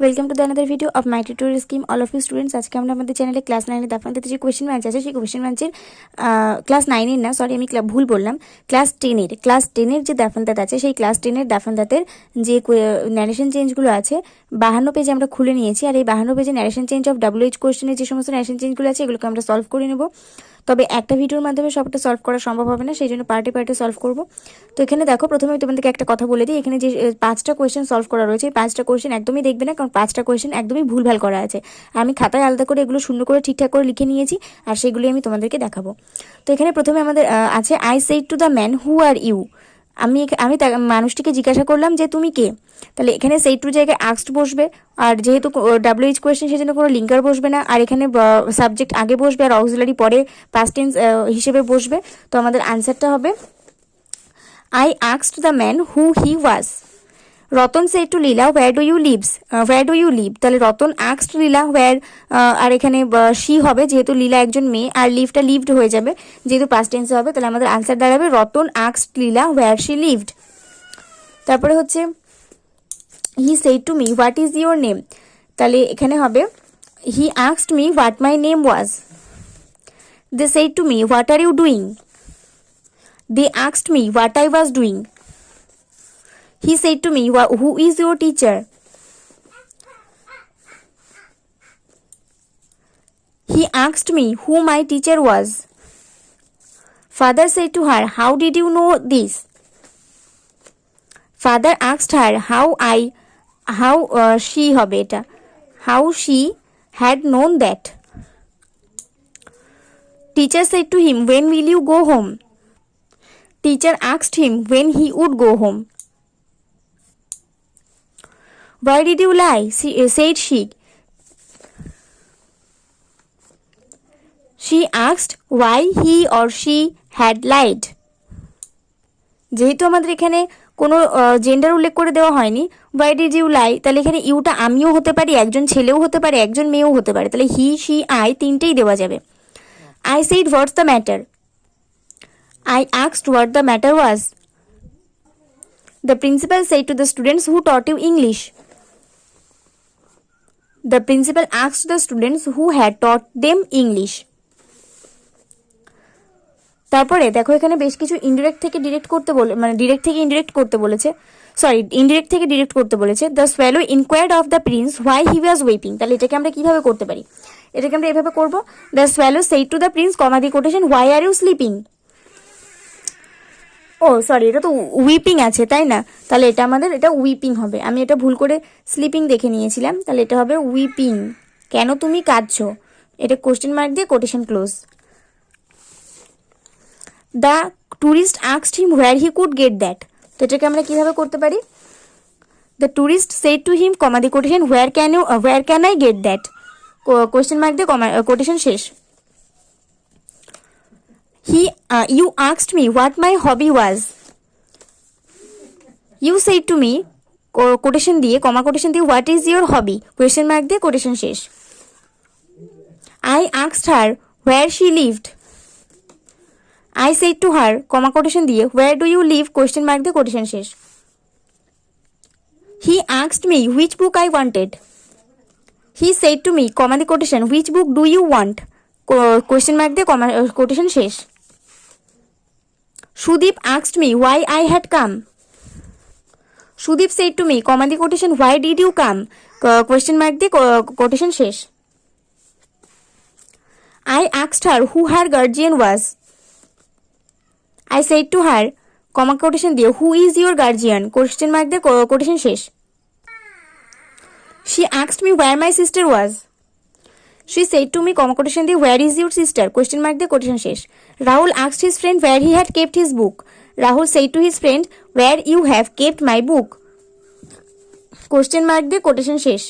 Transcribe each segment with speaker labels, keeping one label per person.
Speaker 1: Welcome to the another video of my tutorial scheme all of you students. আজকে আমরা আমাদের চ্যানেলে class 9-এর দাফান্তাতে যে কোয়েশ্চেন ব্যাঞ্চ আছে সেই কোয়েশ্চেন ব্যাঞ্চের ক্লাস 9-এর না, সরি আমি ভুল বললাম, ক্লাস 10-এর যে দাফান্তাত আছে সেই ক্লাস 10-এর দাফান্তাতের যে ন্যারেশন চেঞ্জগুলো আছে 52 পেজে আমরা খুলে নিয়েছি। আর এই 52 পেজে ন্যারেশন চেঞ্জ অফ WH কোয়েশ্চেনের যে সমস্ত ন্যারেশন চেঞ্জগুলো আছে এগুলোকে আমরা সলভ করে নেব। তবে একটা ভিডিওর মাধ্যমে সবটা সলভ করা সম্ভব হবে না, সেই জন্য পার্টে পার্টে সলভ করব। তো এখানে দেখো, প্রথমে আমি তোমাদেরকে একটা কথা বলে দিই, এখানে যে 5টা কোয়েশ্চেন সলভ করা রয়েছে এই 5টা কোয়েশ্চেন একদমই দেখবে না, কারণ 5টা কোয়েশ্চেন একদমই ভুলভাল করা আছে। আমি খাতায় আলাদা করে এগুলো শূন্য করে ঠিকঠাক করে লিখে নিয়েছি, আর সেগুলি আমি তোমাদেরকে দেখাবো। তো এখানে প্রথমে আমাদের আছে I said to the man who are you. আমি মানুষটিকে জিজ্ঞাসা করলাম যে তুমি কে। তাহলে এখানে সেড টু জায়গায় আস্কড বসবে, আর যেহেতু WH কোয়েশ্চেন সেজন্য কোনো লিঙ্কার বসবে না, আর এখানে সাবজেক্ট আগে বসবে আর অক্সিলারি পরে পাস্ট টেন্স হিসেবে বসবে। তো আমাদের আনসারটা হবে I asked the man who he was. Ratan said to Leela where do you live. তাহলে রতন আস্কড লীলা হোয়ার, আর এখানে শি হবে যেহেতু লীলা একজন মেয়ে, আর লিভটা লিভড হয়ে যাবে যেহেতু পাস্ট টেন্সে হবে। তাহলে আমাদের আনসার দাঁড়াবে Ratan asked Leela where she lived. তারপরে হচ্ছে he said to me what is your name. তাহলে এখানে হবে he asked me what my name was. They said to me what are you doing. They asked me what I was doing. He said to me, who is your teacher? He asked me who my teacher was. Father said to her, how did you know this? Father asked her how she had known that. Teacher said to him, when will you go home? Teacher asked him when he would go home. Why did you lie? Said she. She asked why he or she had lied. যেহেতু আমাদের এখানে কোনো gender উল্লেখ করে দেওয়া হয়নি, why did you lie, তাহলে এখানে ইউটা আমিও হতে পারি, একজন ছেলেও হতে পারে, একজন মেয়েও হতে পারে। তাহলে হি শি আই তিনটেই দেওয়া যাবে। I said what's the matter? I asked what the matter was. The principal said to the students who taught you English. The principal asked the students who had taught them English. তারপরে দেখো এখানে বেশ কিছু indirect থেকে direct করতে direct থেকে indirect করতে বলেছে, ইনডিরেক্ট থেকে ডিরেক্ট করতে বলেছে। The swallow enquired of the prince why he was weeping. তাহলে এটাকে আমরা কিভাবে করতে পারি? এটাকে আমরা এভাবে করবো, the swallow said to the prince comma the quotation why are you sleeping. এটা তো উইপিং আছে তাই না, তাহলে এটা আমাদের উইপিং হবে। আমি এটা ভুল করে স্লিপিং দেখে নিয়েছিলাম, তাহলে এটা হবে উইপিং। কেন তুমি কাঁদছো, এটা কোশ্চেন মার্ক দিয়ে quotation close. The tourist asked him where he could get that. তো এটাকে আমরা কিভাবে করতে পারি? The tourist said to him comma the quotation where can I get that, question mark দিয়ে কোটেশন শেষ। You asked me what my hobby was. You said to me, quotation দিয়ে comma quotation দিয়ে what is your hobby, question mark দিয়ে quotation শেষ। I asked her where she lived. I said to her, comma quotation দিয়ে where do you live, question mark দিয়ে quotation শেষ। He asked me which book I wanted. He said to me, comma the quotation which book do you want, question mark দিয়ে quotation শেষ। Sudeep asked me why I had come. Sudeep said to me, comma the quotation why did you come, question mark দিয়ে quotation শেষ। I asked her who her guardian was. I said to her, comma quotation দিয়ে who is your guardian, question mark দিয়ে quotation শেষ। She asked me where my sister was. She said to me, comma quotation দিয়ে where is your sister, question mark দিয়ে quotation শেষ। Rahul asked his friend where he had kept his book. Rahul said to his friend where you have kept my book, question mark দিয়ে quotation শেষ।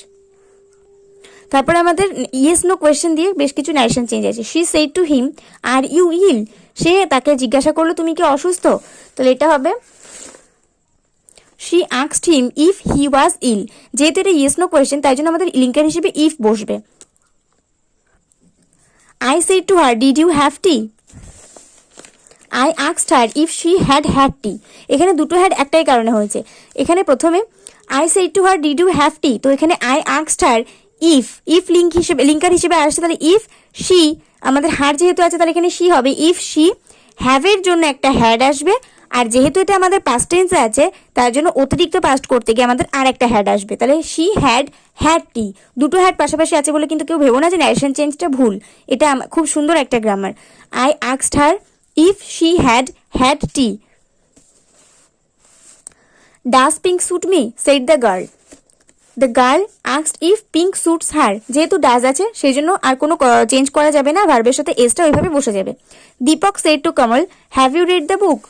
Speaker 1: তারপরে আমাদের yes no question দিয়ে বেশ কিছু narration change আছে। She said to him are you ill? সে তাকে জিজ্ঞাসা করলো তুমি কি অসুস্থ, তাহলে এটা হবে She asked him if he was ill. যেহেতু এটা ইয়েস নো কোয়েশ্চেন তাই জন্য আমাদের লিঙ্কার হিসেবে ইফ বসবে। I said to her, did you have tea? I asked her if she had had tea. এখানে দুটো হ্যাড একটাই কারণে হয়েছে। এখানে প্রথমে I said to her did you have tea, তো এখানে I asked her if linker হিসেবে আসছে তাহলে ইফ শি, আমাদের হার যেহেতু আছে তাহলে এখানে শি হবে, ইফ শি হ্যাভের জন্য একটা হ্যাড আসবে, আর যেহেতু এটা আমাদের পাস্ট টেন্সে আছে তার জন্য অতিরিক্ত পাস্ট করতে গিয়ে আমাদের আর একটা হ্যাড আসবে, তাহলে শি হ্যাড টি, দুটো হ্যাড পাশাপাশি আছে বলে কিন্তু কেউ ভেবো না যে ন্যারেশন চেঞ্জটা ভুল, এটা খুব সুন্দর একটা grammar. I asked her if she had tea. Does pink suit me said the girl, the girl asked if pink suits her, যেহেতু ডাজ আছে সেই জন্য আর কোনো চেঞ্জ করা যাবে না, ভার্বের সাথে এসটা ওইভাবে বসে যাবে। Deepak said to Kamal have you read the book,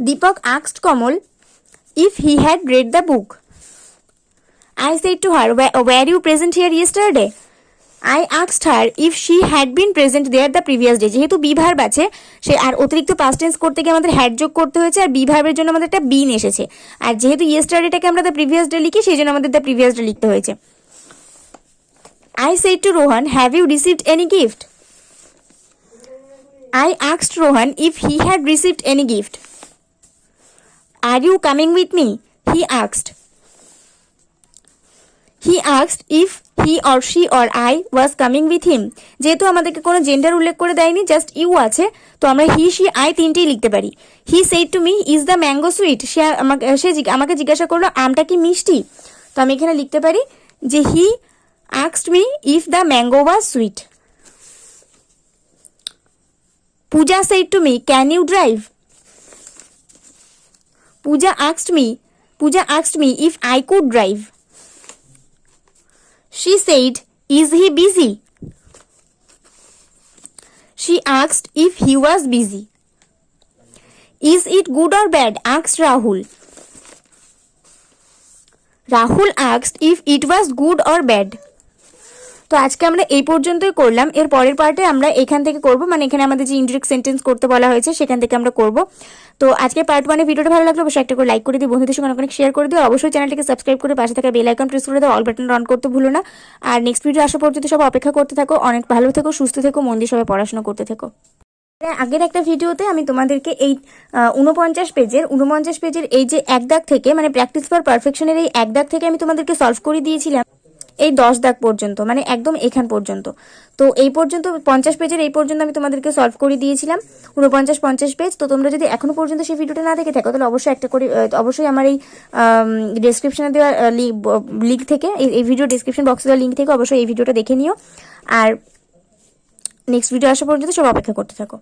Speaker 1: Deepak asked Kamal if he had read the book. I said to her, were you present here yesterday? I asked her if she had been present there the previous day. যেহেতু be verb আছে সে আর অতিরিক্ত past tense করতে গিয়ে আমাদের had যোগ করতে হয়েছে, আর B ভার্বের জন্য আমাদের একটা বিন এসেছে, আর যেহেতু ইয়েস্টারডেটাকে আমরা দ্য প্রিভিয়াস ডে লিখি সেই জন্য আমাদের দ্য প্রিভিয়াস ডে লিখতে হয়েছে। I said to Rohan, have you received any gift? I asked Rohan if he had received any gift. Are you coming with me? He asked. He asked if he or she or I was coming with him. যেহেতু আমাদেরকে কোনো gender উল্লেখ করে দেয়নি, just you আছে, তো আমরা he she I তিনটেই লিখতে পারি। He said to me is the mango sweet, সে আমাকে জিজ্ঞাসা করলো আমটা কি মিষ্টি, তো আমি এখানে লিখতে পারি যে হি asked me if the mango was sweet. Pooja said to me, can you drive? Pooja asked me if I could drive. She said, is he busy? She asked if he was busy. Is it good or bad? Asked Rahul. Rahul asked if it was good or bad. তো আজকে আমরা এই পর্যন্তই করলাম, এর পরের পার্টে আমরা এখান থেকে করব, মানে এখানে আমাদের যে ইনডিরেক্ট সেন্টেন্স করতে বলা হয়েছে সেখান থেকে আমরা করব। তো আজকে পার্ট 1 ভিডিওটা ভালো লাগলে অবশ্যই একটা করে লাইক করে দিও, বন্ধুদের সঙ্গে অনেক শেয়ার করে দিও, অবশ্যই চ্যানেলটিকে সাবস্ক্রাইব করে পাশে থাকা বেল আইকন প্রেস করে দাও, অল বাটন অন করতে ভুলো না। আর নেক্সট ভিডিও আসা পর্যন্ত সব অপেক্ষা করতে থাকো, অনেক ভালো থেকো, সুস্থ থেকো, মন দিয়ে সবাই পড়াশোনা করতে থেকো। আগের একটা ভিডিওতে আমি তোমাদেরকে এই 49 পেজের এই যে এক দাগ থেকে, মানে প্র্যাকটিস ফর পারফেকশনের এই এক দাগ থেকে আমি তোমাদেরকে সলভ করে দিয়েছিলাম এই 10 দাগ পর্যন্ত, মানে একদম এখান পর্যন্ত। তো এই পর্যন্ত 50 পেজের এই পর্যন্ত আমি তোমাদেরকে সলভ করে দিয়েছিলাম 49-50 পেজ। তো তোমরা যদি এখনো পর্যন্ত সেই ভিডিওটা না দেখে থাকো তাহলে অবশ্যই একটা করে অবশ্যই আমার এই ডেসক্রিপশনে দেওয়া লিঙ্ক থেকে, এই ভিডিও ডেসক্রিপশন বক্সে দেওয়া লিঙ্ক থেকে অবশ্যই এই ভিডিওটা দেখে নিও, আর নেক্সট ভিডিও আসা পর্যন্ত সব অপেক্ষা করতে থাকো।